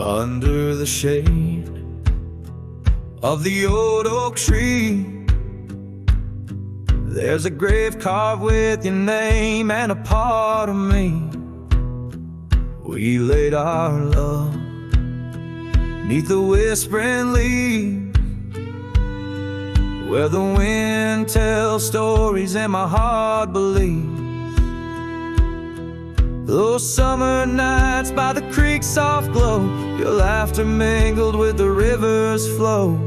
Under the shade of the old oak tree, there's a grave carved with your name and a part of me. We laid our love 'neath the whispering leaves, where the wind tells stories and my heart believes. Those summer nights by the creek's soft glow, your laughter mingled with the river's flow.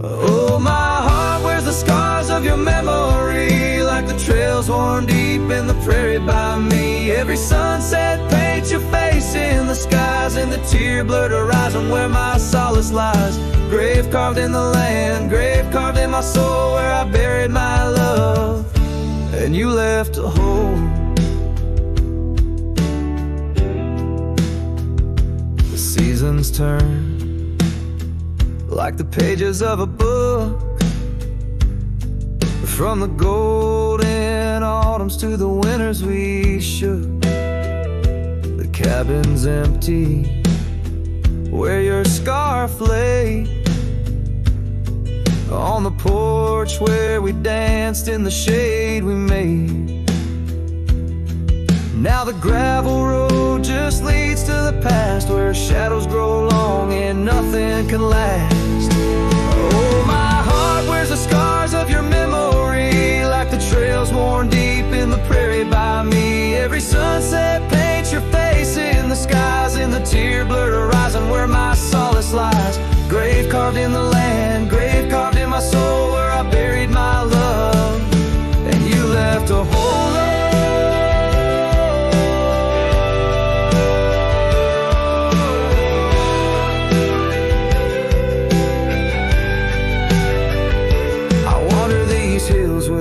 Oh, my heart wears the scars of your memory, like the trails worn deep in the prairie by me. Every sunset paints your face in the skies, and the tear-blurred horizon where my solace lies. Grave carved in the land, grave carved in my soul, where I buried my love, and you left a hole. The seasons turn like the pages of a book, from the golden autumns to the winters we shook. The cabin's empty where your scarf lay, on the porch where we danced in the shade we made. Now the gravel road just leads to the past, where shadows grow long and nothing can last. Oh, my heart wears the scars of your memory, like the trails worn deep in the prairie by me. Every sunset paints your face in the skies, in the tear-blurred horizon where my solace lies. Grave carved in the land, grave carved in my soul, where I buried my love, and you left a hole.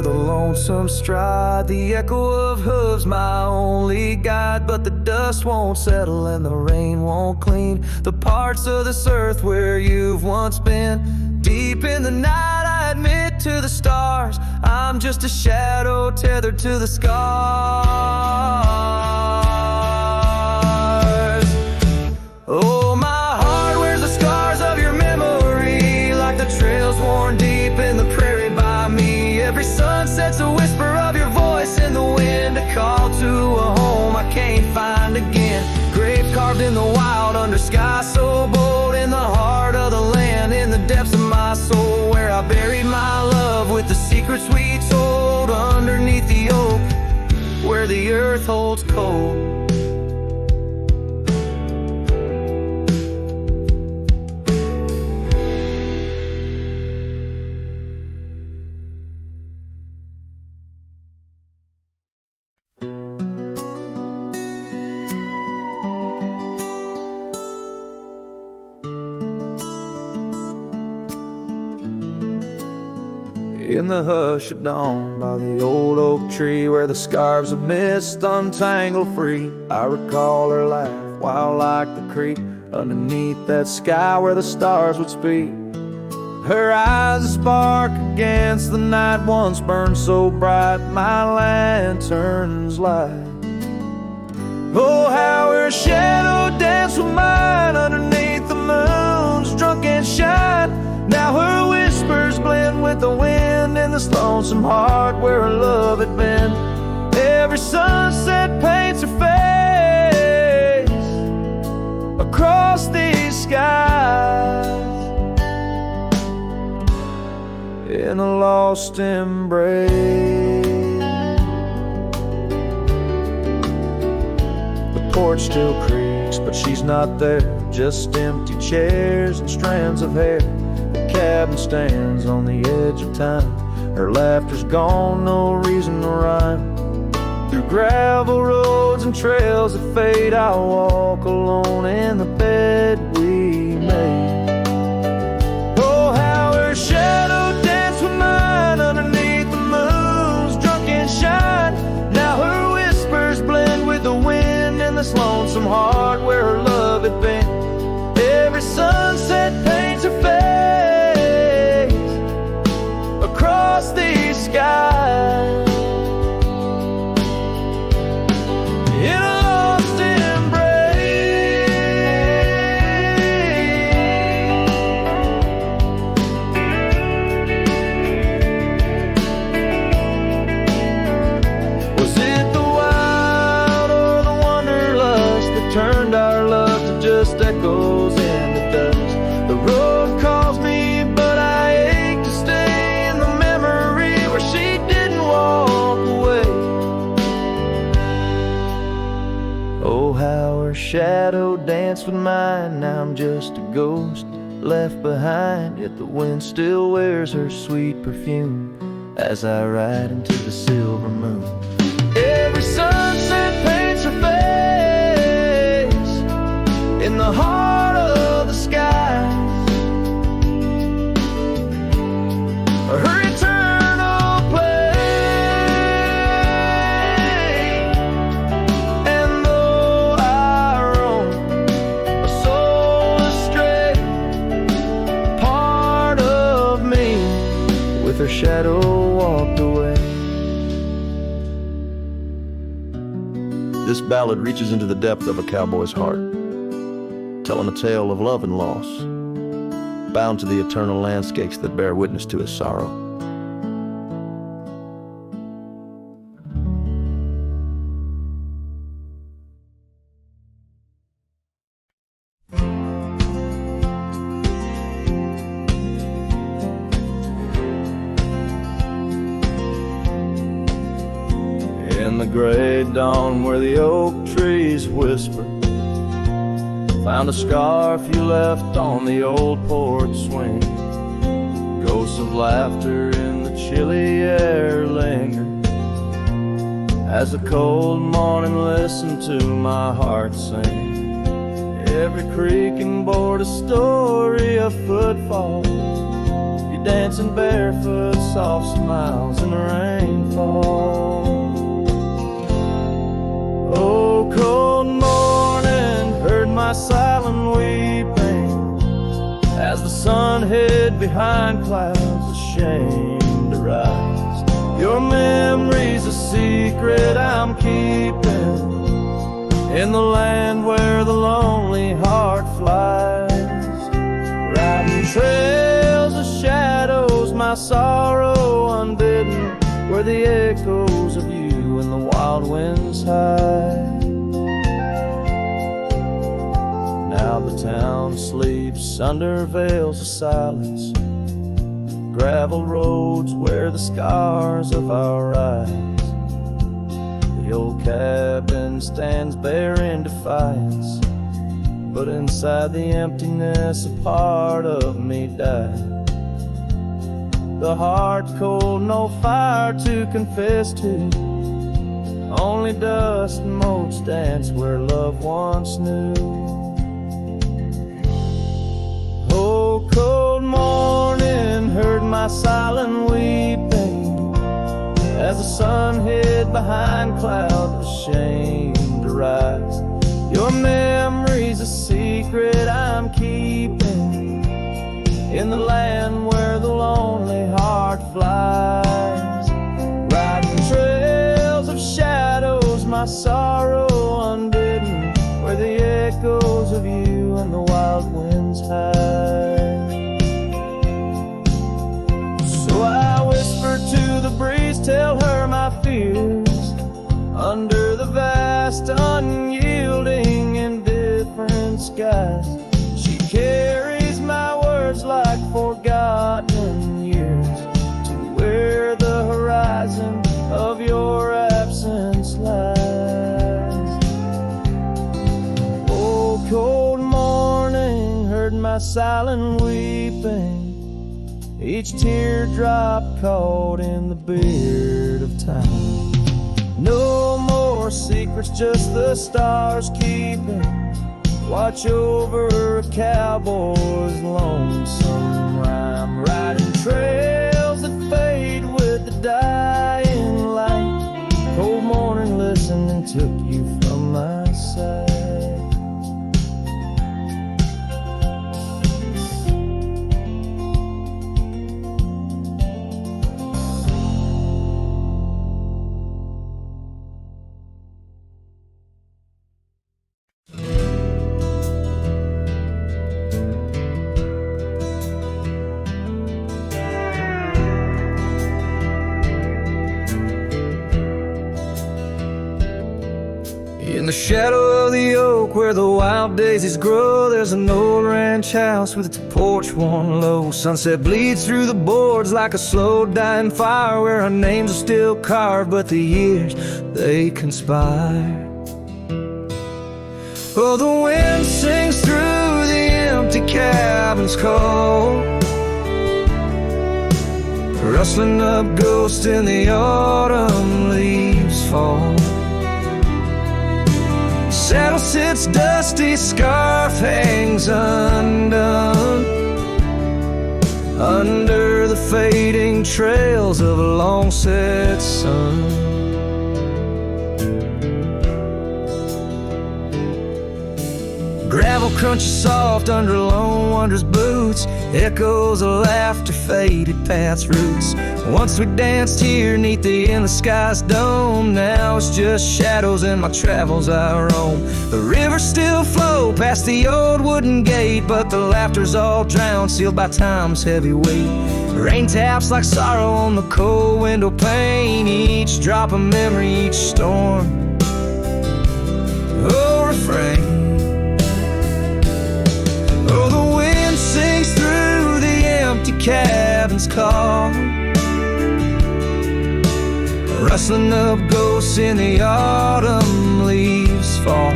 Lonesome stride, the echo of hooves my only guide, but the dust won't settle and the rain won't clean the parts of this earth where you've once been. Deep in the night I admit to the stars, I'm just a shadow tethered to the scars. Oh, my heart wears the scars of your memory, like the trails worn deep in the prairie by me. Every sunset's a whisper of your voice in the wind, a call to a home I can't find again. Grave carved in the wild under sky so bold, in the heart of the land, in the depths of my soul, where I buried my love with the secrets we told, underneath the oak where the earth holds cold. In the hush of dawn by the old oak tree, where the scarves of mist untangle free, I recall her laugh wild like the creek, underneath that sky where the stars would speak. Her eyes a spark against the night, once burned so bright my lantern's light. Oh, how her shadow danced with mine underneath the moon's drunken shine. Now her whispers blend with the wind in this lonesome heart where her love had been. Every sunset paints her face across these skies, in a lost embrace. The porch still creaks, but she's not there, just empty chairs and strands of hair. The cabin stands on the edge of time, her laughter's gone, no reason to rhyme. Through gravel roads and trails that fade, I'll walk alone in the bed we made. Oh, how her shadow danced with mine underneath the moon's drunken shine. Now her whispers blend with the wind in this lonesome heart where her love had been. Every sunset paints her face across these skies, in a lost embrace. her shadow danced with mine. Now I'm just a ghost left behind, yet the wind still wears her sweet perfume as I ride into the silver moon. Every sunset paints her face in the heart of the sky. Her eternal play. And though I roam a soul astray, part of me with her shadow walked away. This ballad reaches into the depth of a cowboy's heart, telling a tale of love and loss, bound to the eternal landscapes that bear witness to his sorrow. In the gray dawn where the oak trees whisper, found a scarf you left on the old porch swing. Ghosts of laughter in the chilly air linger as the cold morning listened to my heart sing. Every creaking board a story of footfalls, you dancing barefoot, soft smiles in the rainfall. Oh, cold morning, heard my silent weeping as the sun hid behind clouds, ashamed to rise. Your memory's a secret I'm keeping in the land where the lonely heart flies, riding trails of shadows, my sorrow unbidden, where the echoes of you and the wild winds hide. Now the town sleeps under veils of silence, gravel roads wear the scars of our eyes. The old cabin stands bare in defiance, but inside the emptiness a part of me died. The heart's cold, no fire to confess to, only dust and motes dance where love once knew. Oh, cold morning, heard my silent weeping as the sun hid behind clouds, ashamed to rise. Your memory's a secret I'm keeping in the land where the lonely heart flies, riding trails of shadows, my sorrow unbidden, where the echoes of you and the wild winds hide. So I whisper to the breeze, tell her my fears, under the vast, unyielding, indifferent skies. She carries my words like forgotten years to where the horizon of your absence lies. Oh, cold morning, heard my silent weeping, each teardrop caught in the beard of time. No more secrets, just the stars keeping watch over a cowboy's lonesome rhyme, riding trails that fade with the dying light. Cold morning listening took you from my side. In the shadow of the oak where the wild daisies grow, there's an old ranch house with its porch worn low. Sunset bleeds through the boards like a slow dying fire, where our names are still carved but the years they conspire. Oh, the wind sings through the empty cabin's cold, rustling up ghosts in the autumn leaves fall. Saddle sits dusty, scarf hangs undone, under the fading trails of a long-set sun. Gravel crunches soft under lone wanderer's boots, echoes of laughter faded past roots. Once we danced here neath the endless sky's dome, now it's just shadows in my travels I roam. The rivers still flow past the old wooden gate, but the laughter's all drowned, sealed by time's heavy weight. Rain taps like sorrow on the cold window pane, each drop a memory, each storm. Oh, refrain. Oh, the wind sings through the empty cabin's call, rustling up ghosts in the autumn leaves fall.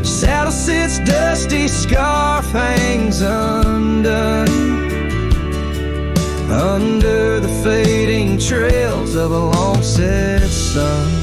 Saddle sits dusty, scarf hangs undone, under the fading trails of a long-set sun.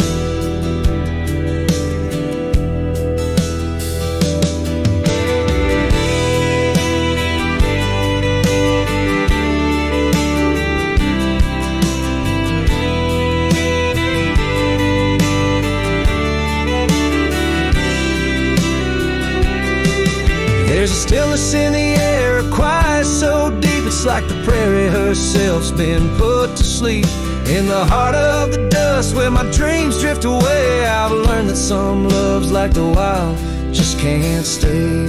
There's a stillness in the air, a quiet so deep it's like the prairie herself's been put to sleep. In the heart of the dust where my dreams drift away, I've learned that some loves like the wild just can't stay.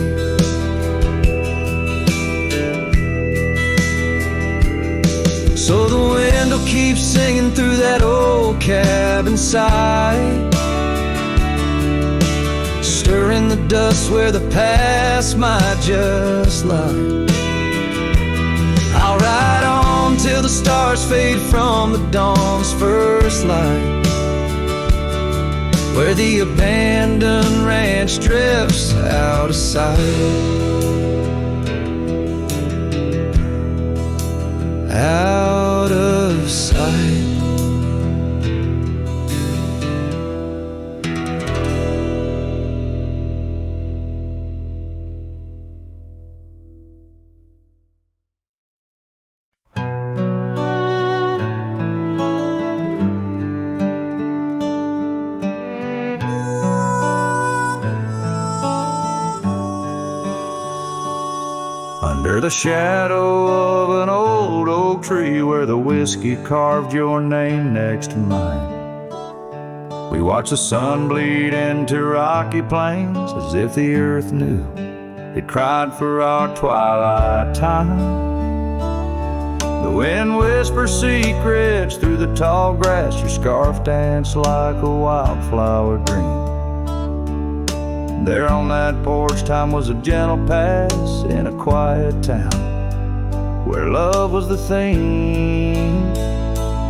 So the wind will keep singing through that old cabin side, stirring the dust where the past might just lie. I'll ride on till the stars fade from the dawn's first light, where the abandoned ranch drifts out of sight. Out of sight. Under the shadow of an old oak tree where the whiskey carved your name next to mine, we watched the sun bleed into rocky plains as if the earth knew it cried for our twilight time. The wind whispers secrets through the tall grass, your scarf danced like a wildflower dream. There on that porch, time was a gentle pass in a quiet town where love was the theme.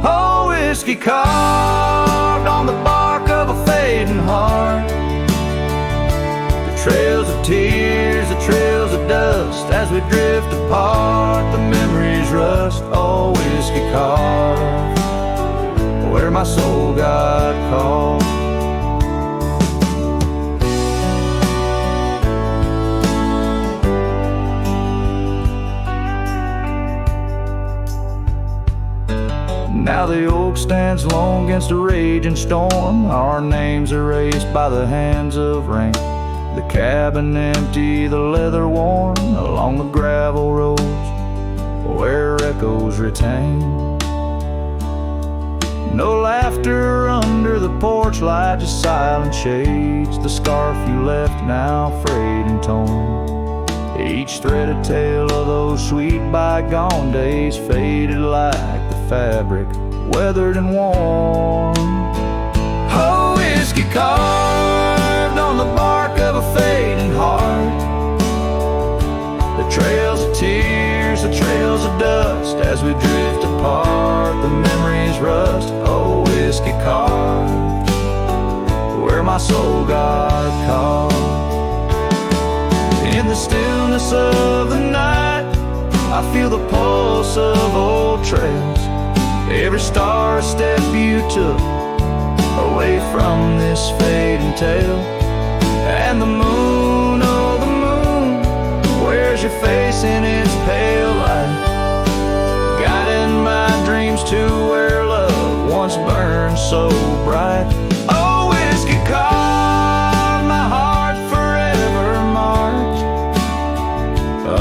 Oh, whiskey carved on the bark of a fading heart, the trails of tears, the trails of dust as we drift apart, the memories rust. Oh, whiskey carved where my soul got caught. Now the oak stands alone against a raging storm, our names erased by the hands of rain. The cabin empty, the leather worn, along the gravel roads where echoes retain. No laughter under the porch light, just silent shades. The scarf you left now frayed and torn, each thread a tale of those sweet bygone days, faded like the fabric, weathered and worn. Oh, whiskey carved on the bark of a fading heart, the trails of tears, the trails of dust as we drift apart, the memories rust. Oh, whiskey carved where my my soul got caught. In the stillness of the night, I feel the pulse of old trails. Every star step you took away from this fading tale. And the moon, oh the moon, wears your face in its pale light, guiding my dreams to where love once burned so bright. Oh, whiskey carved my heart forever marked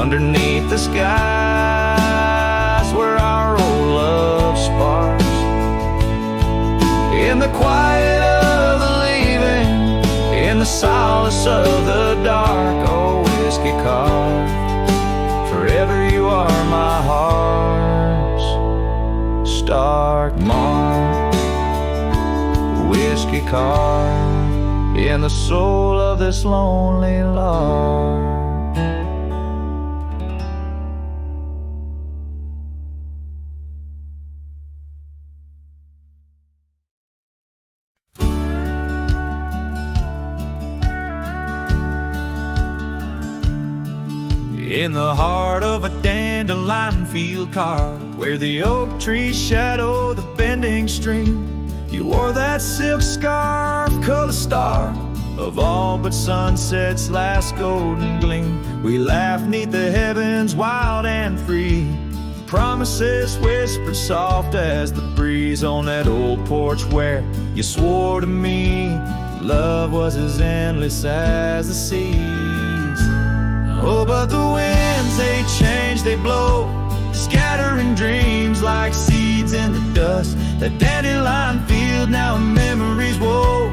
underneath the skies where our old love sparks. In the quiet of the leaving, in the solace of the dark, oh, whiskey carved, forever you are my heart's stark mark. Whiskey carved in the soul of this lonely lark. In the heart of a dandelion field carved, where the oak trees shadow the bending stream, you wore that silk scarf, color star of all but sunset's last golden gleam. We laughed 'neath the heavens wild and free, promises whispered soft as the breeze on that old porch where you swore to me love was as endless as the seas. Oh, but the winds, they change, they blow, scattering dreams like seeds in the dust. That dandelion field now in memories, whoa,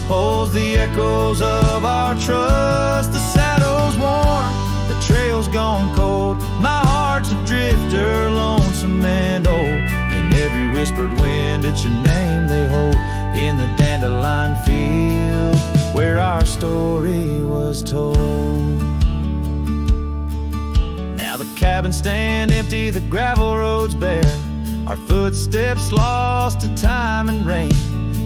holds the echoes of our trust. The saddle's worn, the trail's gone cold, my heart's a drifter, lonesome and old. In every whispered wind, it's your name they hold. In the dandelion field, where our story was told. Now the cabins stand empty, the gravel roads bare, our footsteps lost to time and rain.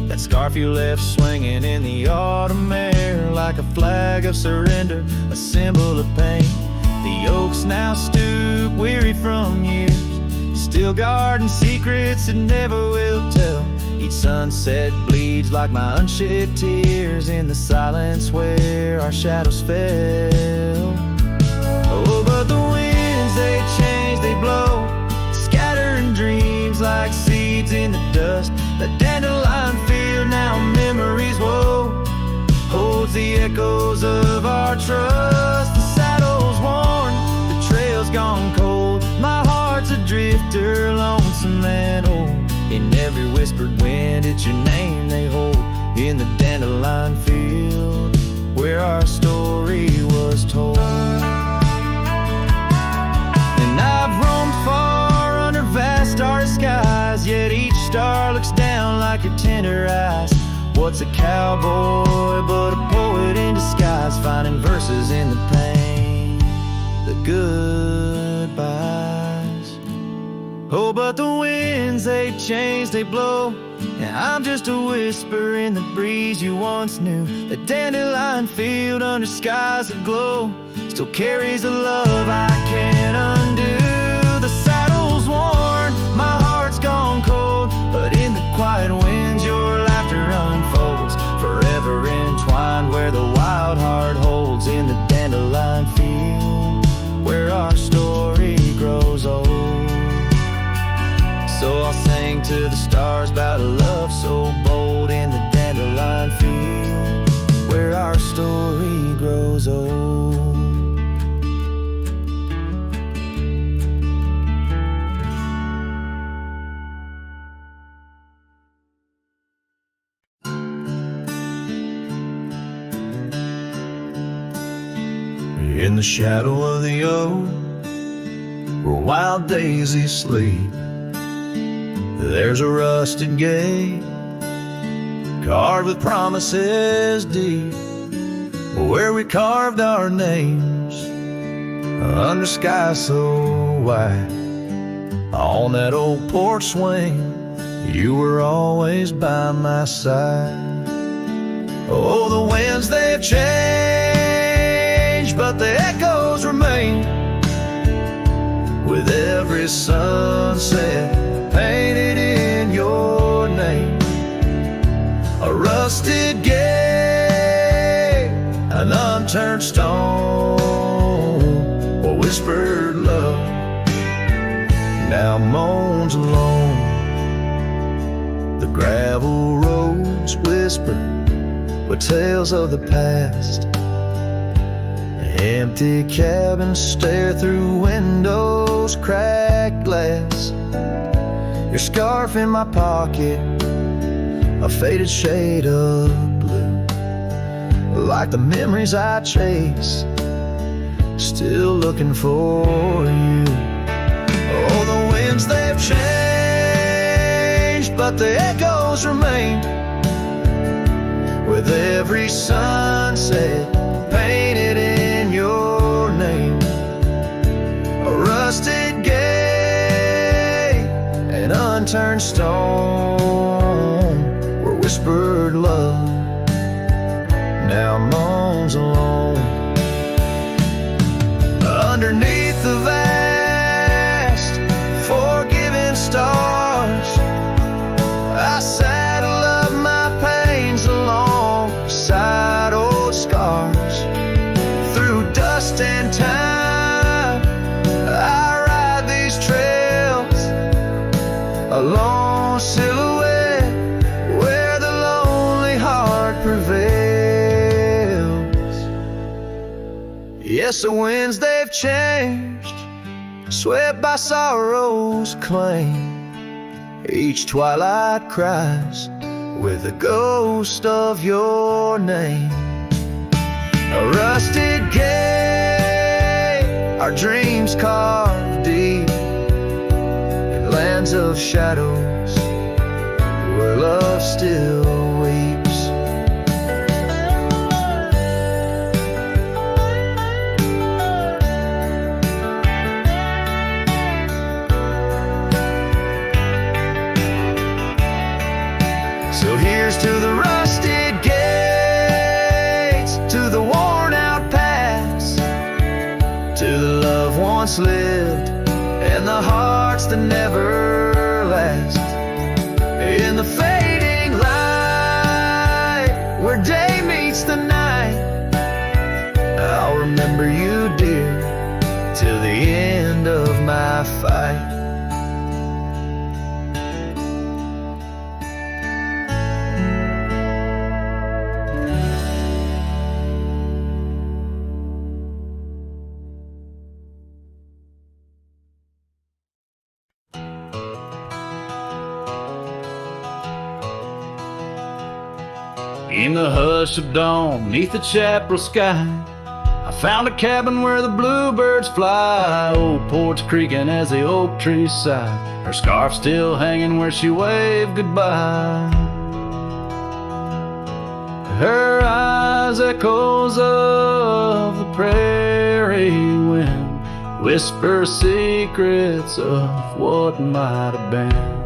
That scarf you left swinging in the autumn air, like a flag of surrender, a symbol of pain. The oaks now stoop, weary from years, still guarding secrets it never will tell. Each sunset bleeds like my unshed tears in the silence where our shadows fell. Oh, but the winds, they change, they blow, scattering dreams like seeds in the dust. The dandelion field, now memories, whoa, holds the echoes of our trust. The saddle's worn, the trail's gone cold, my heart's a drifter, lonesome and old. In every whispered wind, it's your name they hold. In the dandelion field, where our story was told. And I've roamed far under vast starry skies, yet each star looks down like your tender eyes. What's a cowboy but a poet in disguise, finding verses in the pain, the goodbyes. Oh, but the winds, they change, they blow, and I'm just a whisper in the breeze you once knew. The dandelion field under skies aglow still carries a love I can't undo. The saddle's worn, my heart's gone cold, but in the quiet winds your laughter unfolds, forever entwined where the wild heart holds. In the dandelion field, where our story grows old. So I'll sing to the stars about a love so bold. In the dandelion field, where our story grows old. In the shadow of the oak, where wild daisies sleep, there's a rusted gate carved with promises deep, where we carved our names under sky so white. On that old porch swing, you were always by my side. Oh, the winds they've changed, but the echoes remain. With every sunset painted in your name. A rusted gate, an unturned stone, a whispered love now moans alone. The gravel roads whisper with tales of the past. Empty cabins stare through windows, cracked glass. Your scarf in my pocket, a faded shade of blue, like the memories I chase, still looking for you. Oh, the winds they've changed, but the echoes remain. With every sunset painted in your name. A rusted gate, an unturned stone, where whispered love now moans alone. Underneath the vast, forgiving stars, I saddle up my pains alongside old scars. Through dust and time, I ride these trails, a lone silhouette where the lonely heart prevails. Yes, the winds they've changed, swept by sorrow's claim. Each twilight cries with the ghost of your name. A rusted gate, our dreams carved deep in lands of shadows where love still weeps. So here's to the rusted gates, to the worn out paths, to the love once lived and the hearts that never last. In the fading light, where day meets the night, I'll remember you, dear, till the end of my fight. In the hush of dawn, neath the chapel sky, I found a cabin where the bluebirds fly. Old porch creaking as the oak trees sigh, her scarf still hanging where she waved goodbye. Her eyes echoes of the prairie wind, whisper secrets of what might have been.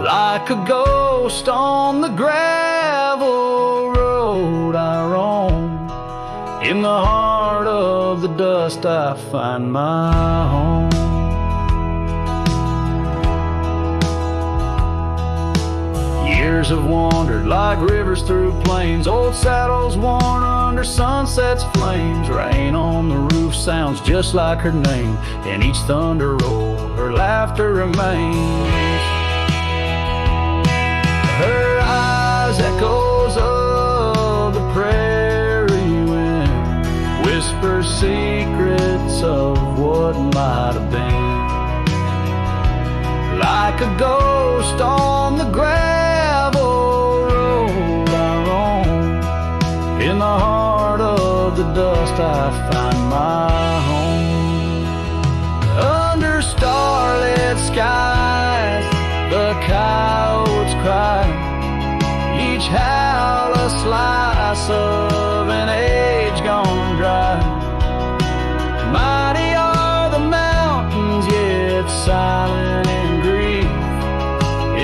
Like a ghost on the gravel road I roam, in the heart of the dust I find my home. Years have wandered like rivers through plains, old saddles worn under sunset's flames. Rain on the roof sounds just like her name, in each thunder roll her laughter remains. Her eyes echoes of the prairie wind, whisper secrets of what might have been. Like a ghost on the gravel road I roam, in the heart of the dust I find my home. Under starlit skies, the coyotes cry, each howl a slice of an age gone dry. Mighty are the mountains, yet silent in grief,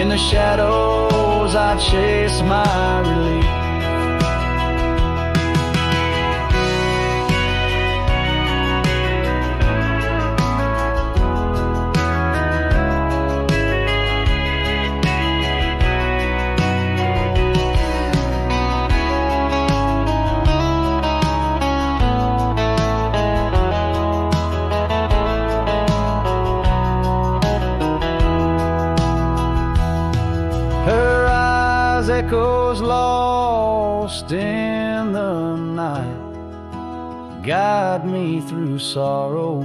in the shadows echoes I chase my relief. Echoes lost in the night, guide me through sorrow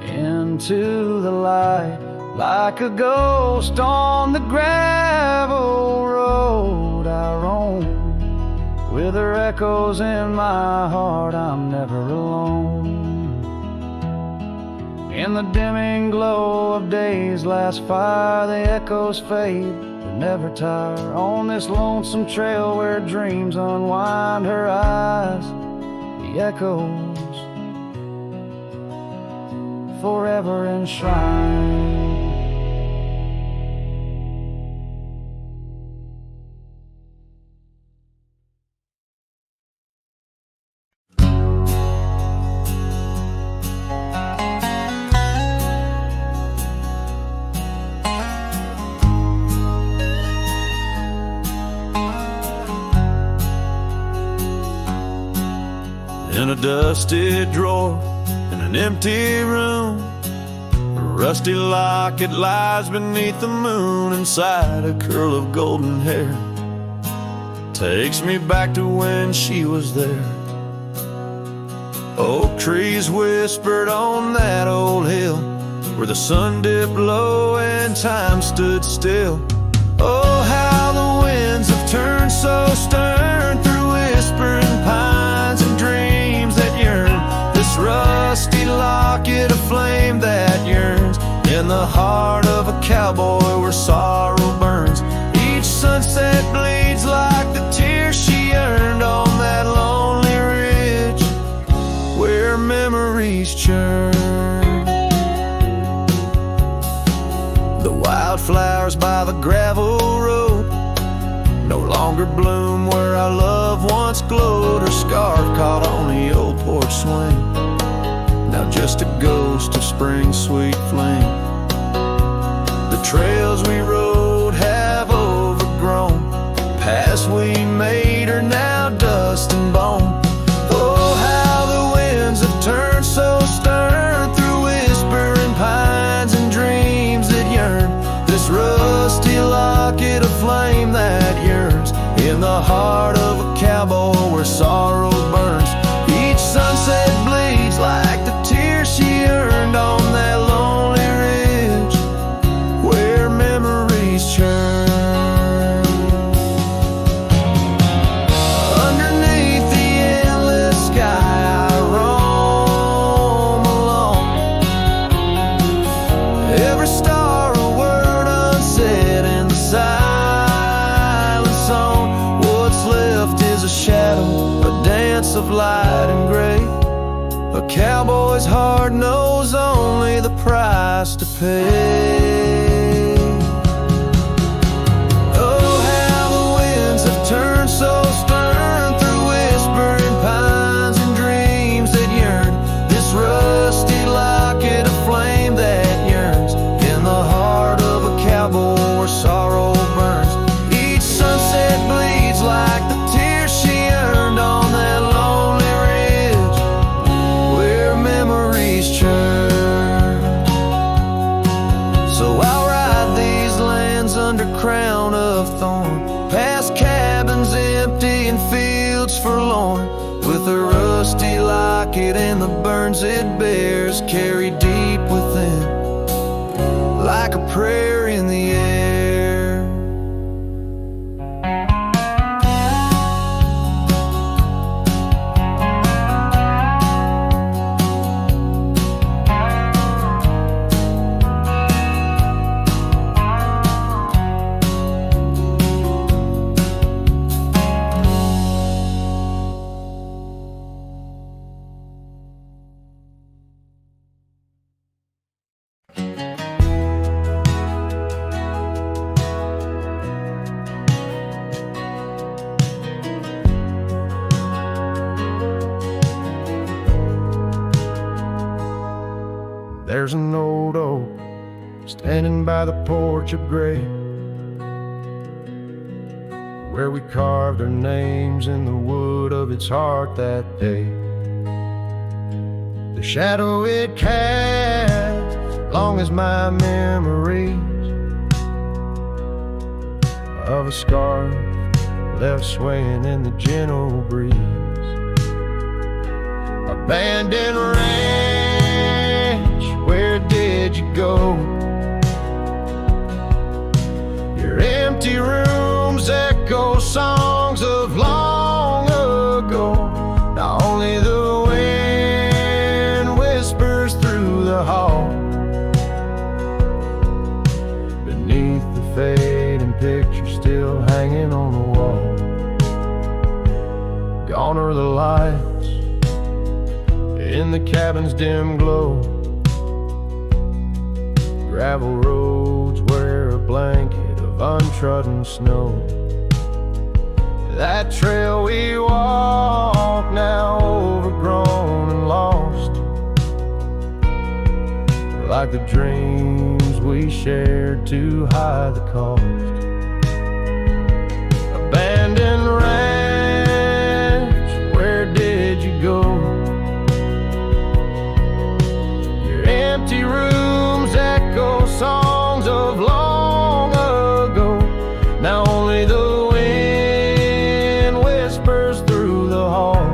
into the light. Like a ghost on the gravel road I roam, with her echoes in my heart, I'm never alone. In the dimming glow of day's last fire, the echoes fade, never tire. On this lonesome trail where dreams unwind, her eyes, the echoes forever enshrined. In a dusty drawer in an empty room, a rusty locket lies beneath the moon. Inside a curl of golden hair takes me back to when she was there. Oak trees whispered on that old hill, where the sun dipped low and time stood still. Oh, how the winds have turned so stern through whispering pines and dreams that yearn. This rusty locket of flame that yearns in the heart of a cowboy where sorrow burns. Each sunset bleeds like the tears she earned on that lonely ridge where memories churn. The wildflowers by the gravel road no longer bloom where our love once glowed. Her scarf caught on the old porch swing, now just a ghost of spring's sweet flame. The trails we rode have overgrown, paths we made are now dust and bone. Oh, how the winds have turned so stern through whispering pines and dreams that yearn. This rusty locket of flame that yearns in the heart of a cowboy where sorrow burns. Each sunset bleeds like the tears she earned on that lonely ridge where memories churn. Underneath the endless sky I roam alone, every star a word unsaid in the silent song. What's left is a shadow, a dance of light and gray. A cowboy's heart knows only the price to pay. Oh, how the winds have turned so stern through whispering pines and dreams that yearn. This rusty locket of flame that yearns in the heart of a cowboy where sorrow burns. Each sunset bleeds like the tears she earned on that lonely ridge where memories churn. So I'll ride these lands under crown of thorn, past cabins empty and fields forlorn, with a rusty locket and the burns it bears carried deep within, like a prayer in the air. There's an old oak standing by the porch of gray, where we carved our names in the wood of its heart that day. The shadow it casts, long as my memories of a scarf left swaying in the gentle breeze. Abandoned ranch, where did you go? Your empty rooms echo songs of long ago. Now only the wind whispers through the hall. Beneath the fading picture still hanging on the wall. Gone are the lights in the cabin's dim glow. Gravel roads wear a blanket of untrodden snow. That trail we walk, now overgrown and lost, like the dreams we shared to hide the cost. Abandoned ranch, where did you go? Your empty rooms echo songs of long ago. Now only the wind whispers through the hall.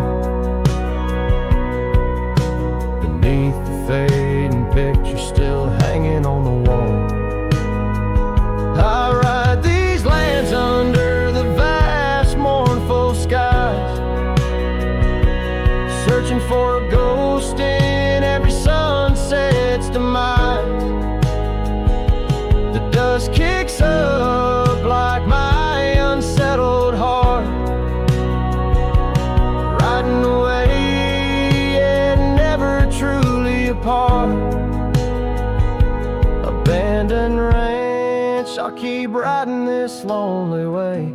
Beneath the fading picture still hanging on the wall. I ride these lands under the vast mournful skies, searching for a ghost in every sunset's demise. The dust kicks up like my unsettled heart, riding away and never truly apart. Abandoned ranch, I'll keep riding this lonely way,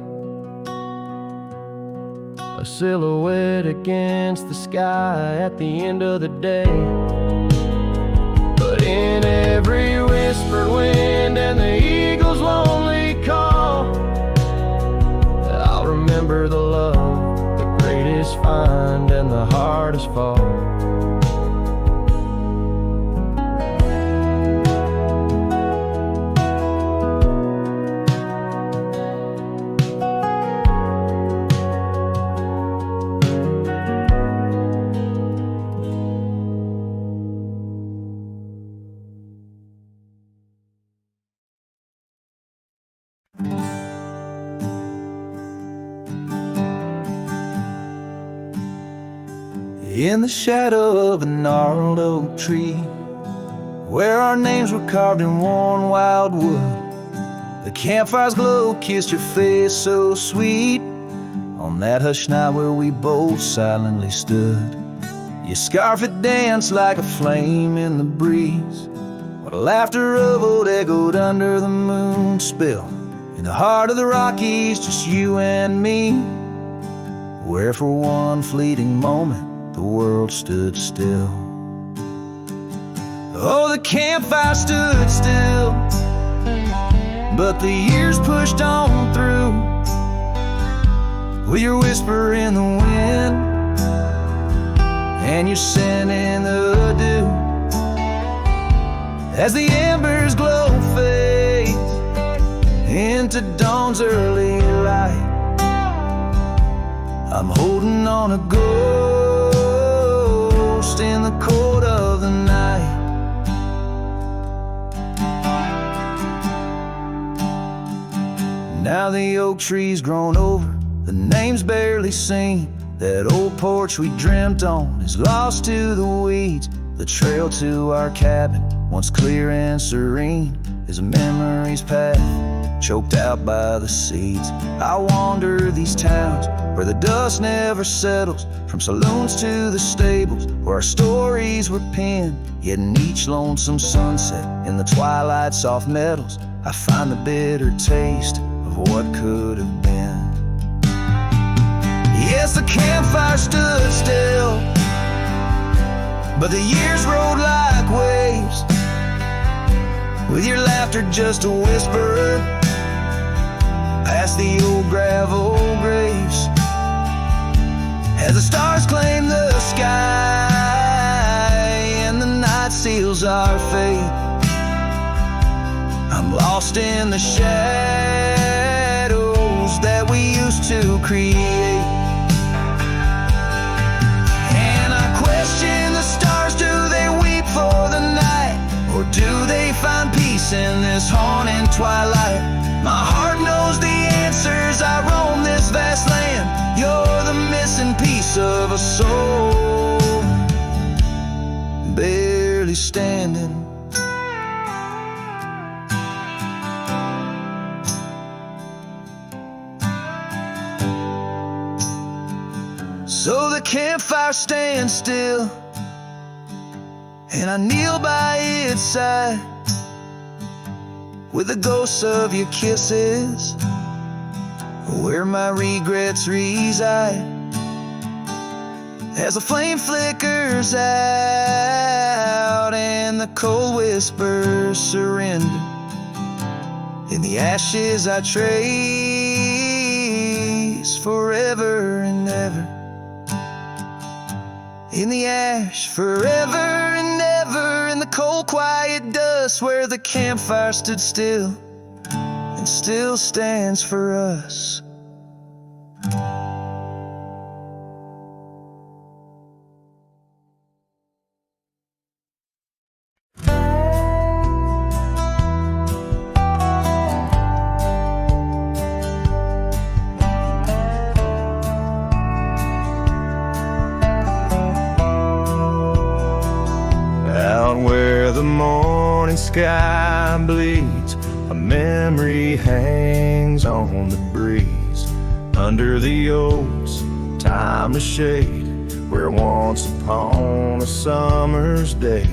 a silhouette against the sky at the end of the day. But in every whispered wind and the eagle's lonely call, I'll remember the love, the greatest find and the hardest fall. In the shadow of a gnarled oak tree, where our names were carved in worn wild wood, the campfire's glow kissed your face so sweet. On that hushed night where we both silently stood, your scarf had danced like a flame in the breeze, while the laughter of old echoed under the moon spill. In the heart of the Rockies, just you and me, where for one fleeting moment the world stood still. Oh, the campfire stood still, but the years pushed on through, with your whisper in the wind and your scent in the dew. As the embers glow fades into dawn's early light, I'm holding on a ghost in the cold of the night. Now the oak tree's grown over, the name's barely seen. That old porch we dreamt on is lost to the weeds. The trail to our cabin, once clear and serene, is a memory's path choked out by the seeds. I wander these towns where the dust never settles, from saloons to the stables where our stories were penned. Yet in each lonesome sunset, in the twilight's soft metals, I find the bitter taste of what could have been. Yes, the campfire stood still, but the years rode like waves with your laughter just a whisper past the old gravel graves. As the stars claim the sky and the night seals our fate, I'm lost in the shadows that we used to create. And I question the stars, do they weep for the night, or do they find peace in this haunting twilight? My heart knows the answers, I roam this vast land. You're the missing piece of a soul, barely standing. So the campfire stands still, and I kneel by its side, with the ghosts of your kisses where my regrets reside. As the flame flickers out and the cold whispers surrender, in the ashes I trace forever and ever. In the ash forever and ever, in the cold quiet dust where the campfire stood still and still stands for us. Where the morning sky bleeds, a memory hangs on the breeze. Under the oaks, timeless shade, where once upon a summer's day,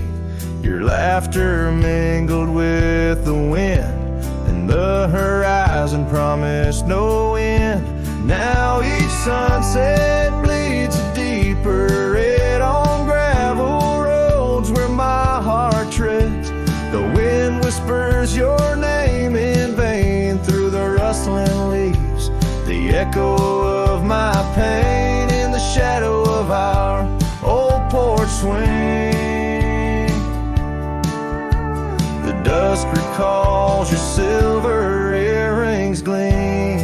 your laughter mingled with the wind, and the horizon promised no end. Now each sunset bleeds a deeper red on gravel roads where my heart treads. The wind whispers your name in vain through the rustling leaves, the echo of my pain in the shadow of our old porch swing. The dusk recalls your silver earrings gleam.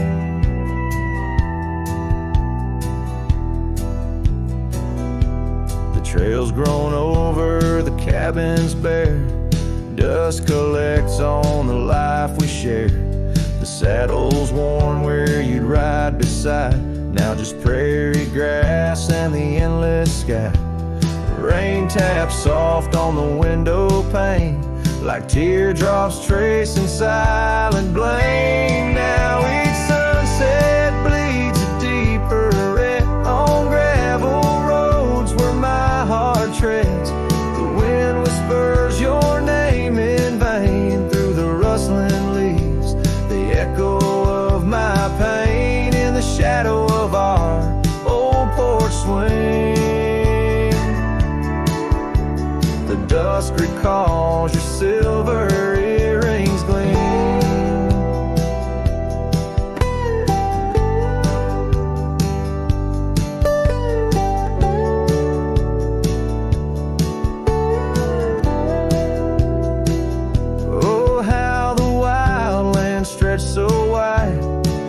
The trail's grown over, the cabin's bare, dust collects on the life we share. The saddle's worn where you'd ride beside, now just prairie grass and the endless sky. Rain taps soft on the window pane, like teardrops tracing silent blame. Now each sunset bleeds a deeper red on gravel roads where my heart treads. The wind whispers your name in vain through the rustling leaves, the echo of my pain in the shadow of our old porch swing. The dusk recalls your silver earrings gleam. Oh, how the wildlands stretch so wide,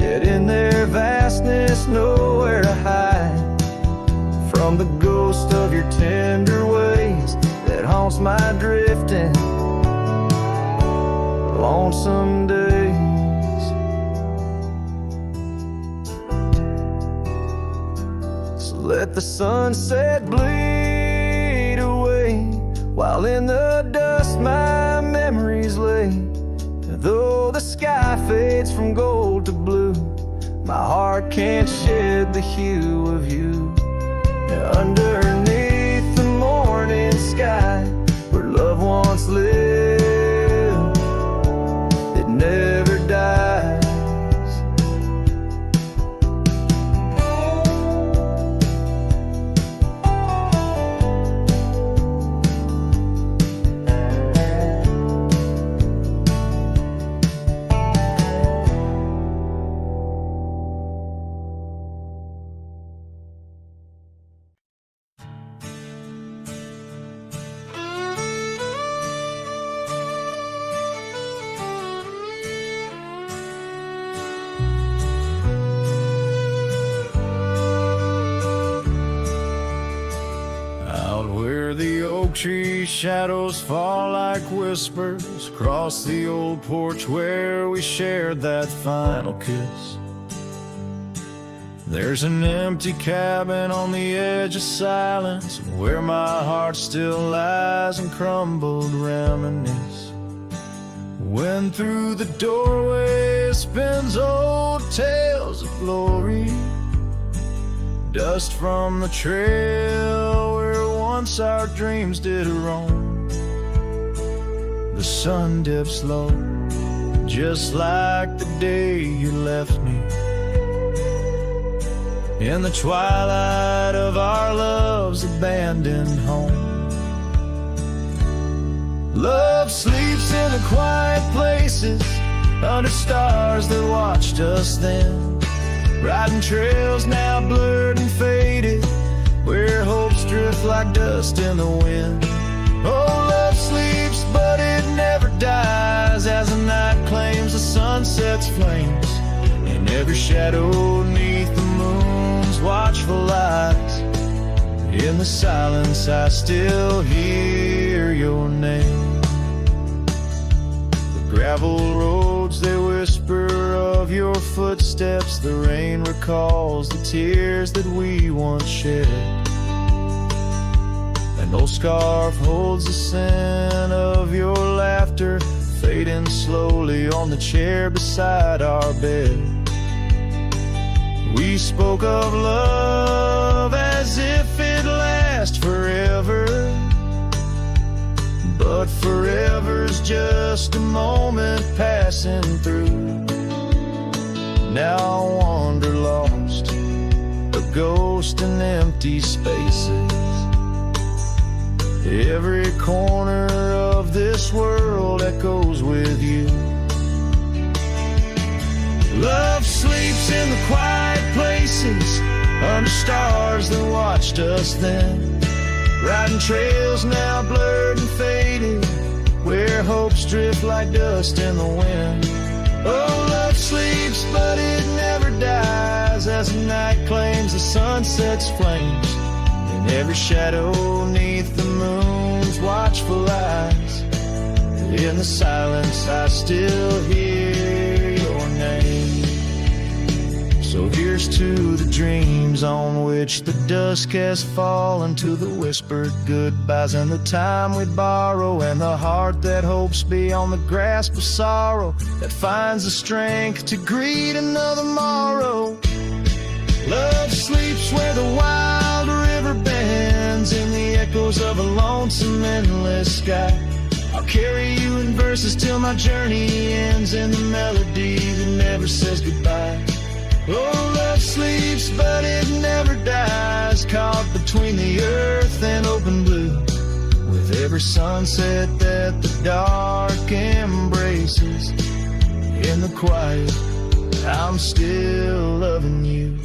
yet in their vastness nowhere to hide from the ghost of your tender ways that haunts my drifting lonesome days. So let the sunset bleed away, while in the dust my memories lay. Though the sky fades from gold to blue, my heart can't shed the hue of you. Underneath the morning sky, where love once lived, it never dies. shadows fall like whispers across the old porch where we shared that final kiss. There's an empty cabin on the edge of silence, where my heart still lies in crumbled reminisce. When through the doorway spins old tales of glory, dust from the trail where once our dreams did roam. The sun dips low, just like the day you left me, in the twilight of our love's abandoned home. Love sleeps in the quiet places, under stars that watched us then, riding trails now blurred and faded, where hopes drift like dust in the wind. Oh, love sleeps, but it never dies, as the night claims the sunset's flames, and every shadow neath the moon's watchful eyes. In the silence I still hear your name. The gravel roads, they whisper of your footsteps. The rain recalls the tears that we once shared. An old scarf holds the scent of your laughter, fading slowly on the chair beside our bed. We spoke of love as if it lasts forever, but forever's just a moment passing through. Now I wander lost, a ghost in empty spaces. Every corner of this world echoes with you. Love sleeps in the quiet places, under stars that watched us then, riding trails now blurred and faded, where hopes drift like dust in the wind. Oh, love sleeps, but it never dies, as the night claims the sunset's flames, in every shadow neath the moon's watchful eyes. In the silence I still hear your name. So here's to the dreams on which the dusk has fallen, to the whispered goodbyes and the time we borrow, and the heart that hopes beyond the grasp of sorrow, that finds the strength to greet another morrow. Love sleeps where the wild river bends, in the echoes of a lonesome endless sky. I'll carry you in verses till my journey ends, in the melody that never says goodbye. Oh, love sleeps, but it never dies, caught between the earth and open blue, with every sunset that the dark embraces. In the quiet, I'm still loving you.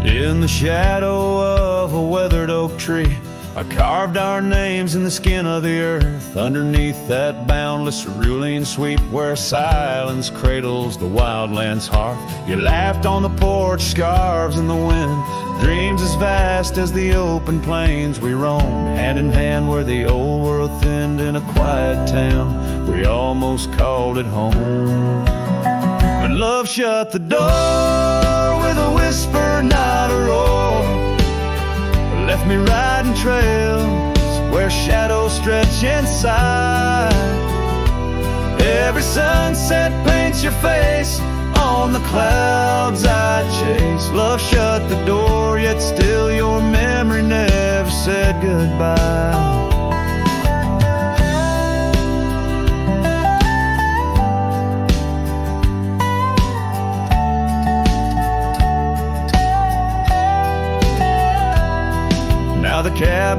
In the shadow of a weathered oak tree, I carved our names in the skin of the earth, underneath that boundless cerulean sweep where silence cradles the wildland's heart. You laughed on the porch, scarves in the wind, dreams as vast as the open plains we roamed, hand in hand where the old world thinned in a quiet town. We almost called it home. But love shut the door with a whisper, not a roar, left me riding trails where shadows stretch inside. Every sunset paints your face on the clouds I chase. Love shut the door, yet still your memory never said goodbye.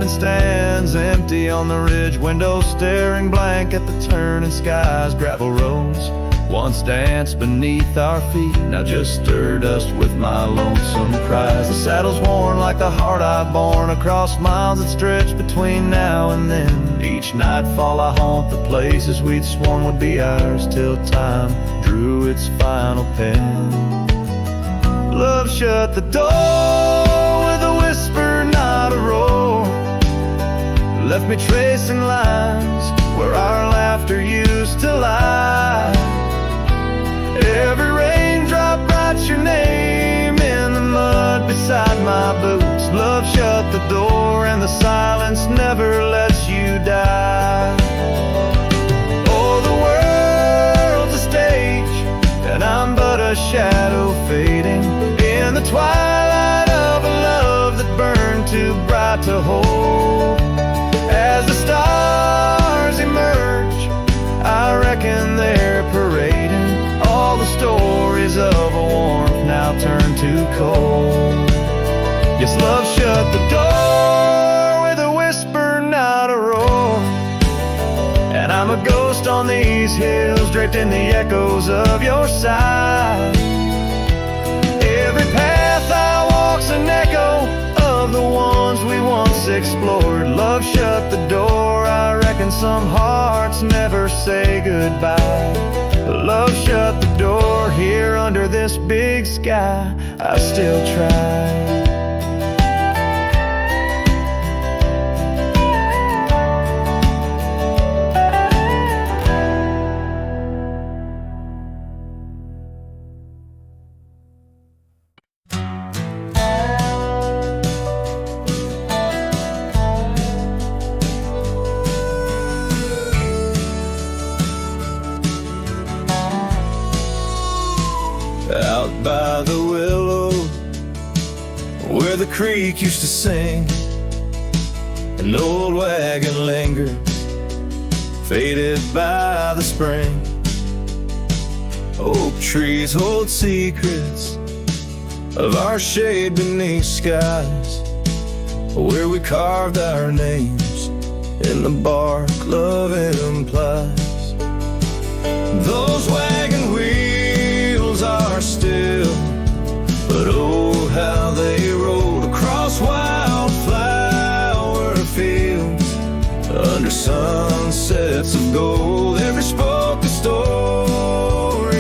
cabin stands empty on the ridge, windows staring blank at the turning skies. Gravel roads once danced beneath our feet, now just stir dust with my lonesome cries. The saddle's worn like the heart I've borne across miles that stretch between now and then. Each nightfall I haunt the places we'd sworn would be ours, till time drew its final pen. Love shut the door with a whisper, not a roar. Left me tracing lines where our laughter used to lie. Every raindrop writes your name in the mud beside my boots. Love shut the door and the silence never lets you die. Oh, the world's a stage and I'm but a shadow fading in the twilight of a love that burned too bright to hold. As the stars emerge, I reckon they're parading all the stories of a warmth now turned to cold. Yes, love shut the door with a whisper, not a roar. And I'm a ghost on these hills, draped in the echoes of your side. Every path I walk's an echo of the ones we once explored. Love shut the door, I reckon some hearts never say goodbye. Love shut the door, here under this big sky, I still try. Out by the willow, where the creek used to sing, an old wagon lingered, faded by the spring. Oak trees hold secrets of our shade beneath skies, where we carved our names in the bark love implies. Those wagon wheels are still, but oh how they rolled across wildflower fields under sunsets of gold. Every spoke a story,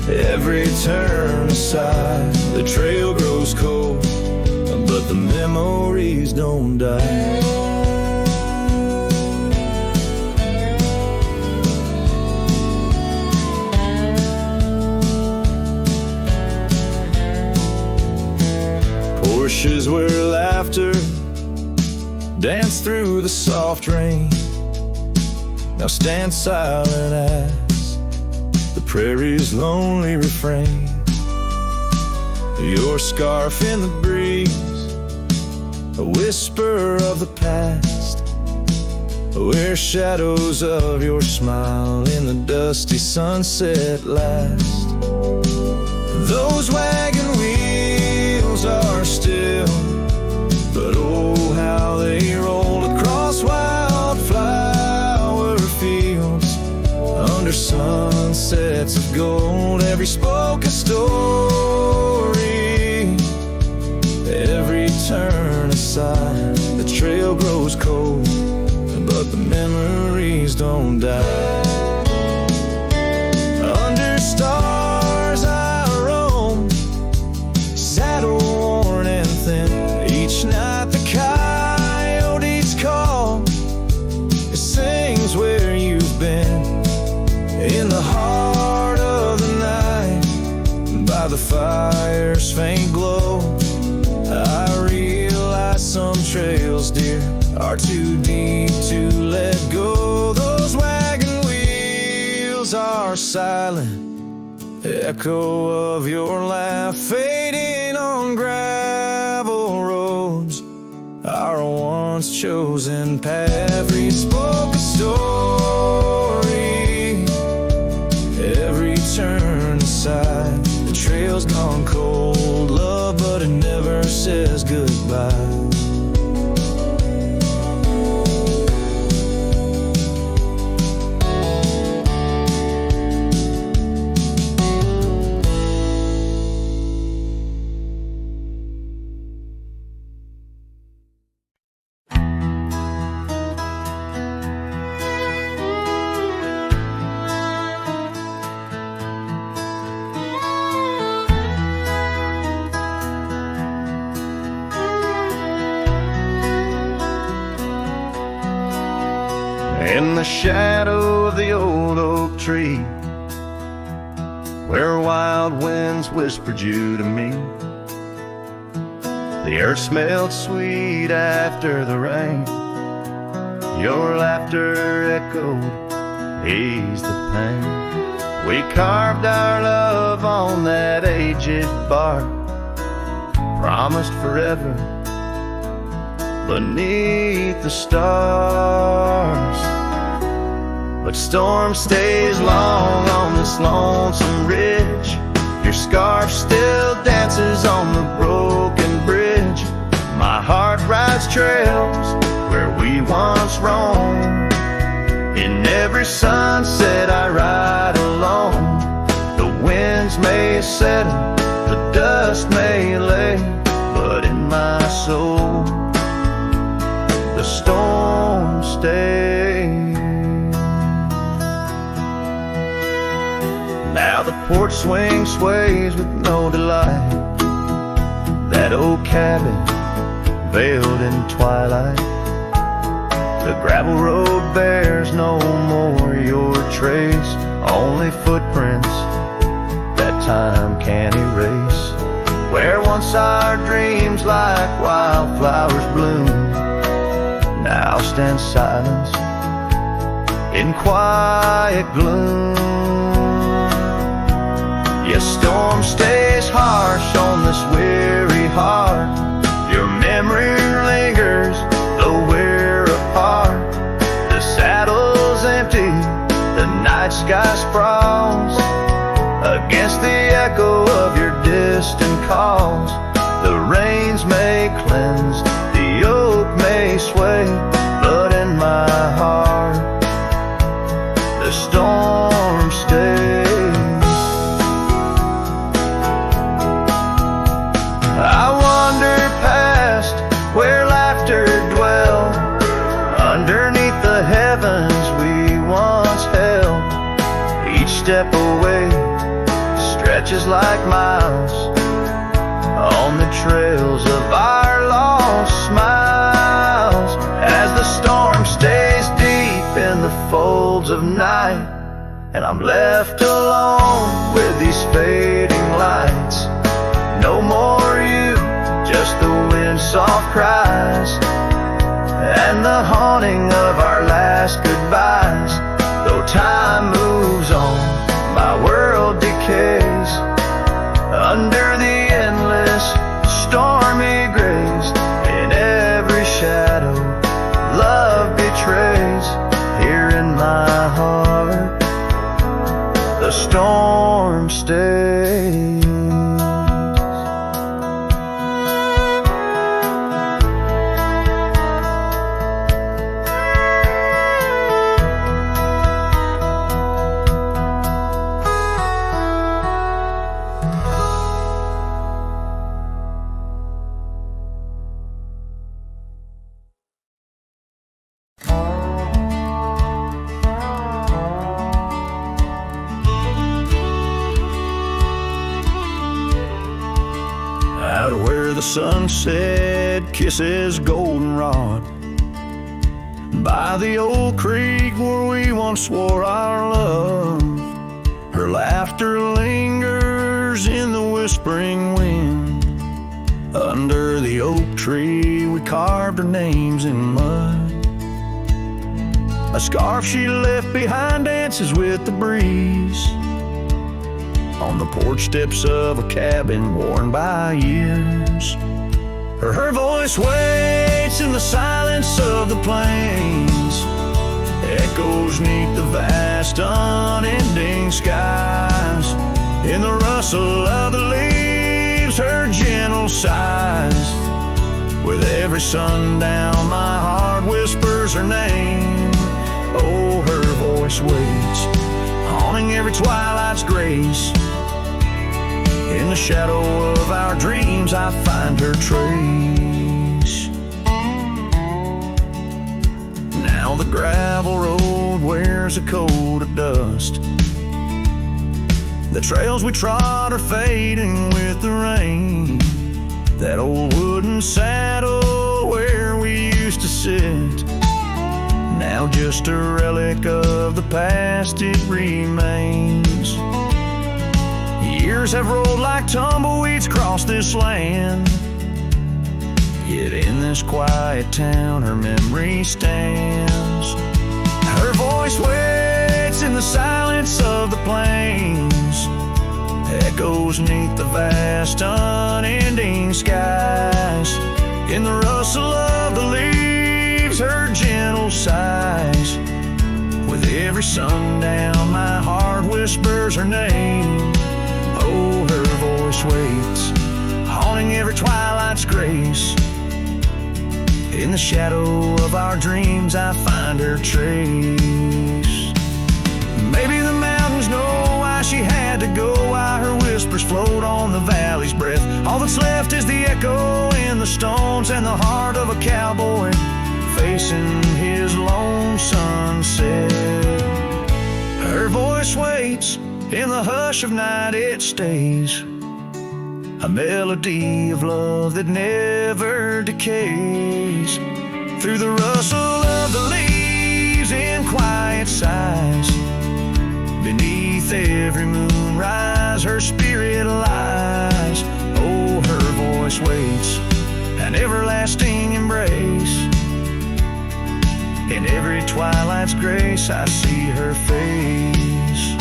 every turn aside. The trail grows cold, but the memories don't die. Porches where laughter danced through the soft rain now stand silent as the prairie's lonely refrain. Your scarf in the breeze, a whisper of the past, where shadows of your smile in the dusty sunset last. Those wagon wheels are still, but oh how they roll across wildflower fields under sunsets of gold. Every spoke a story, every turn aside. The trail grows cold, but the memories don't die. Under stars I roam, saddle worn and thin. Each night the coyotes call, it sings where you've been. In the heart of the night, by the fire's faint glow, I realize some trails, dear, are too deep to let go. Those wagon wheels are silent, echo of your laugh fading on gravel roads. Our once chosen path, every spoke a story, every turn aside. The trail's gone cold, love, but it never says goodbye. the shadow of the old oak tree, where wild winds whispered you to me. The earth smelled sweet after the rain. Your laughter echoed, eased the pain. We carved our love on that aged bark, promised forever beneath the stars. But storm stays long on this lonesome ridge. Your scarf still dances on the broken bridge. My heart rides trails where we once roamed. In every sunset I ride alone. The winds may settle, the dust may lay, but in my soul the storm stays. Now the porch swing sways with no delight. That old cabin veiled in twilight. The gravel road bears no more your trace, only footprints that time can't erase. Where once our dreams like wildflowers bloom, now stand silence in quiet gloom. Yes, storm stays harsh on this weary heart. Your memory lingers, though we're apart. The saddle's empty, the night sky sprawls against the echo of your distant calls. The rains may cleanse, the oak may sway, but in my heart the storm stays. I wander past where laughter dwelled, underneath the heavens we once held. Each step away stretches like miles on the trails of our lost smiles. As the storm stays deep in the folds of night, and I'm left alone with these fading lights. No more you, just the wind's soft cries and the haunting of our last goodbyes. Though time moves on, my world decays under the endless stormy grays. In every shadow love betrays. Here in my heart the storm stays. Sunset kisses goldenrod by the old creek where we once swore our love. Her laughter lingers in the whispering wind. Under the oak tree we carved her names in mud. A scarf she left behind dances with the breeze on the porch steps of a cabin worn by years. Her voice waits in the silence of the plains, echoes neath the vast unending skies. In the rustle of the leaves, her gentle sighs. With every sundown, my heart whispers her name. Oh, her voice waits, haunting every twilight's grace. In the shadow of our dreams I find her trace. Now the gravel road wears a coat of dust. The trails we trod are fading with the rain. That old wooden saddle where we used to sit Now just a relic of the past it remains. Years have rolled like tumbleweeds across this land, yet in this quiet town her memory stands. Her voice waits in the silence of the plains, echoes neath the vast unending skies. In the rustle of the leaves, her gentle sighs. With every sundown, my heart whispers her name. Oh, her voice waits, haunting every twilight's grace. In the shadow of our dreams, I find her trace. Maybe the mountains know why she had to go, why her whispers float on the valley's breath. All that's left is the echo in the stones and the heart of a cowboy facing his lone sunset. Her voice waits, in the hush of night it stays, a melody of love that never decays. Through the rustle of the leaves in quiet sighs, beneath every moonrise her spirit lies. Oh, her voice waits, an everlasting embrace. In every twilight's grace I see her face.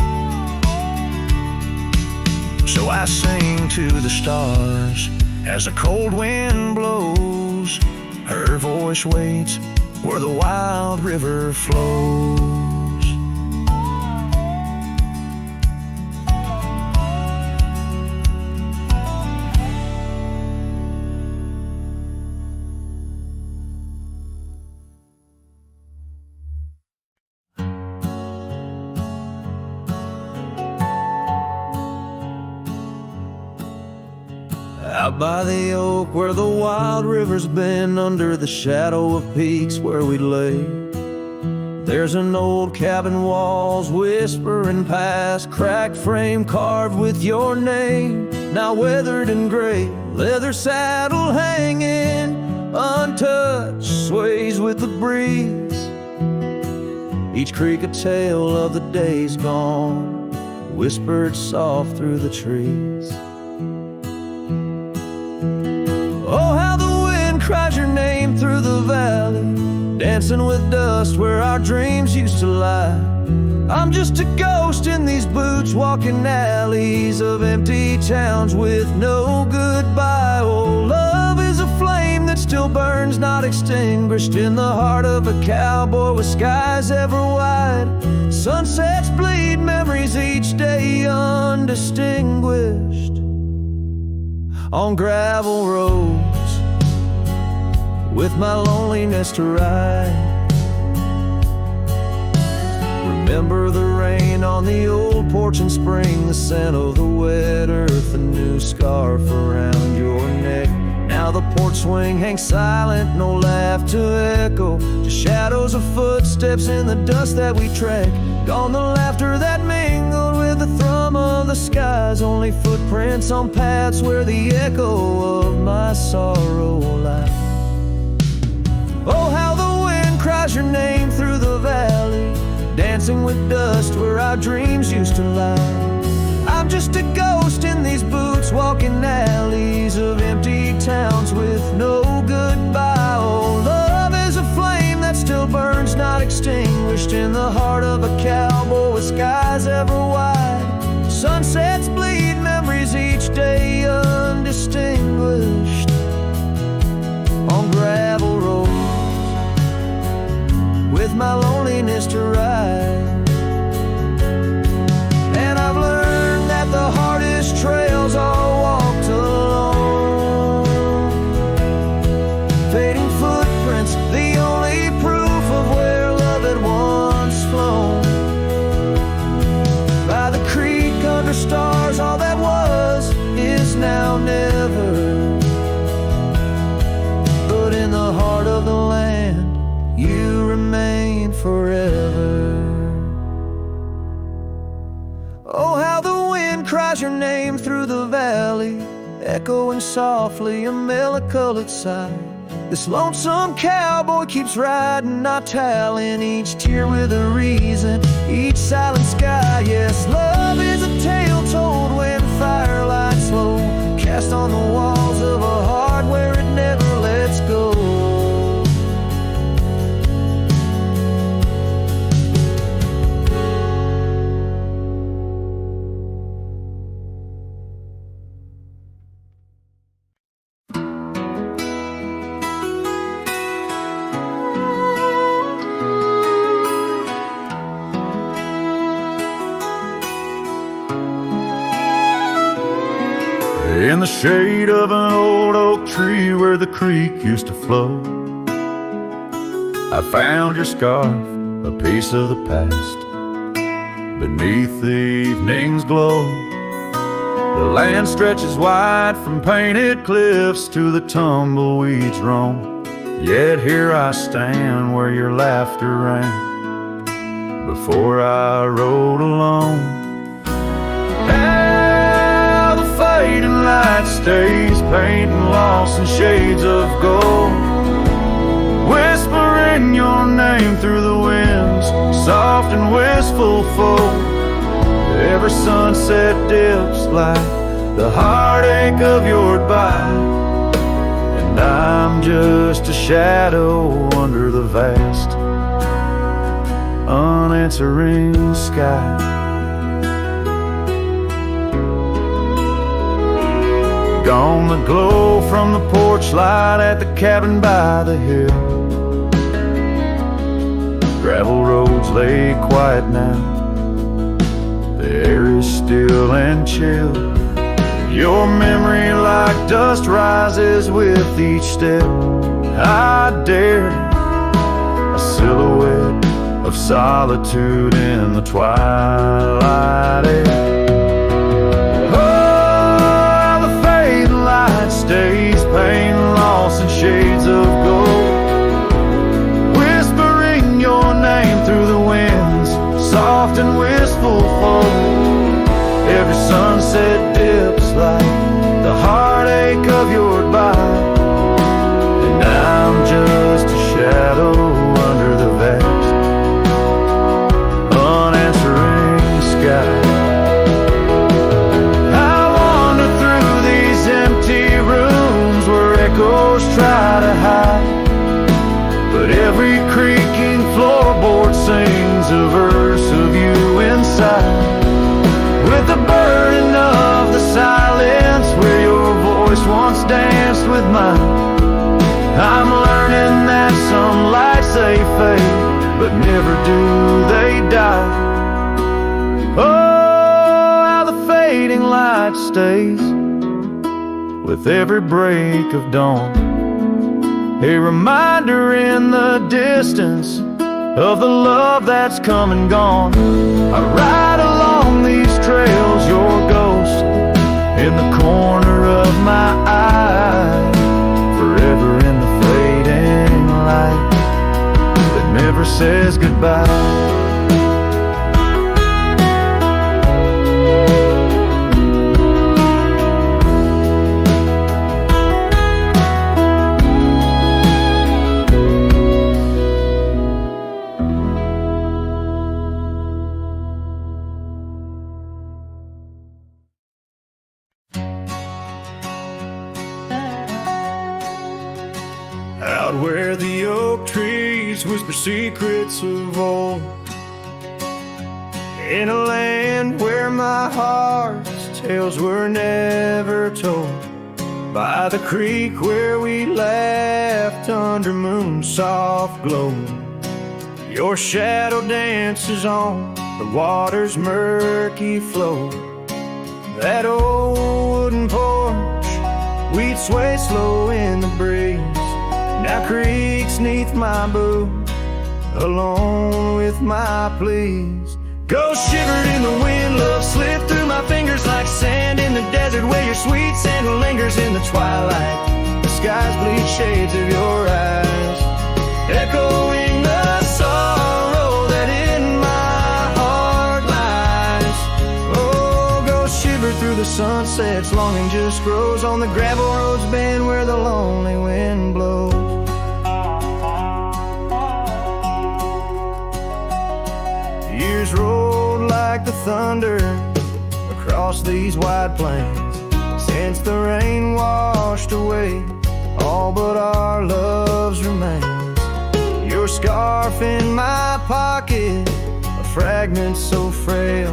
So I sing to the stars as the cold wind blows. Her voice waits where the wild river flows. Out by the oak where the wild river's been, under the shadow of peaks where we lay, there's an old cabin walls whispering past, cracked frame carved with your name. Now weathered and gray, leather saddle hanging untouched, sways with the breeze. Each creak a tale of the days gone, whispered soft through the trees. Oh, how the wind cries your name through the valley, dancing with dust where our dreams used to lie. I'm just a ghost in these boots, walking alleys of empty towns with no goodbye. Oh, love is a flame that still burns, not extinguished, in the heart of a cowboy with skies ever wide. Sunsets bleed memories each day undistinguished on gravel roads with my loneliness to ride. Remember the rain on the old porch in spring, the scent of the wet earth, a new scarf around your neck. Now the porch swing hangs silent, no laugh to echo, just shadows of footsteps in the dust that we trek. Gone the laughter that mingled with the thrum of the skies, only footprints on paths where the echo of my sorrow lies. Oh, how the wind cries your name through the valley, dancing with dust where our dreams used to lie. I'm just a ghost in these boots, walking alleys of empty towns with no goodbye. Oh, love is a flame that still burns, not extinguished, in the heart of a cowboy with skies ever wide. Sunsets bleed memories each day undistinguished on gravel roads with my loneliness to ride. And I've learned that the hardest trails are walked alone, fading footprints, the only proof of where love had once flown. By the creek under stars, all that was is now never, but in the heart of the land you remain forever. Oh, how the wind cries your name through the valley, echoing softly a mellow-colored sigh. This lonesome cowboy keeps riding, not telling each tear with a reason, each silent sky. Yes, love is a tale told when firelight's low, cast on the walls of a heart where it never lets go. In the shade of an old oak tree where the creek used to flow, I found your scarf, a piece of the past. Beneath the evening's glow, the land stretches wide from painted cliffs to the tumbleweeds roam. Yet here I stand where your laughter rang before I rode alone. Fading light stays, painting lost in shades of gold, whispering your name through the winds, soft and wistful fold. Every sunset dips like the heartache of your goodbye, and I'm just a shadow under the vast, unanswering sky. Gone the glow from the porch light at the cabin by the hill. Gravel roads lay quiet now, the air is still and chill. Your memory like dust rises with each step I dare, a silhouette of solitude in the twilight air. Stays, pain lost in shades of gold, whispering your name through the winds, soft and wistful fold. Every sunset dips like the heartache of your goodbye, and I'm just a shadow under the vast, unanswering sky. Echoes try to hide, but every creaking floorboard sings a verse of you inside. With the burden of the silence where your voice once danced with mine, I'm learning that some lights they fade, but never do they die. Oh, how the fading light stays with every break of dawn, a reminder in the distance of the love that's come and gone. I ride along these trails, your ghost in the corner of my eye, forever in the fading light that never says goodbye. Out where the oak trees whisper secrets of old, in a land where my heart's tales were never told, by the creek where we laughed under moon's soft glow, your shadow dances on the water's murky flow. That old wooden porch, we'd sway slow in the breeze, now creaks neath my boot, alone with my pleas. Ghost shivered in the wind, love slipped through my fingers like sand in the desert, where your sweet scent lingers in the twilight. The sky's bleed shades of your eyes, echoing the sorrow that in my heart lies. Oh, ghost shivered through the the sun sets, longing just grows on the gravel roads bend where the lonely wind blows. Years rolled like the thunder across these wide plains, since the rain washed away all but our loves remain. Your scarf in my pocket, a fragment so frail,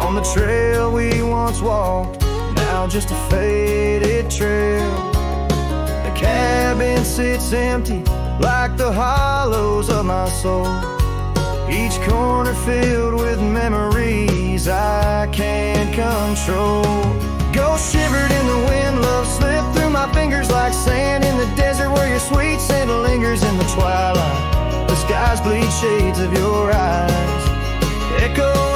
on the trail we once walked, now just a faded trail. The cabin sits empty like the hollows of my soul, each corner filled with memories I can't control. Ghost shivered in the wind, love slipped through my fingers like sand in the desert where your sweet scent lingers in the twilight. The skies bleed shades of your eyes, echo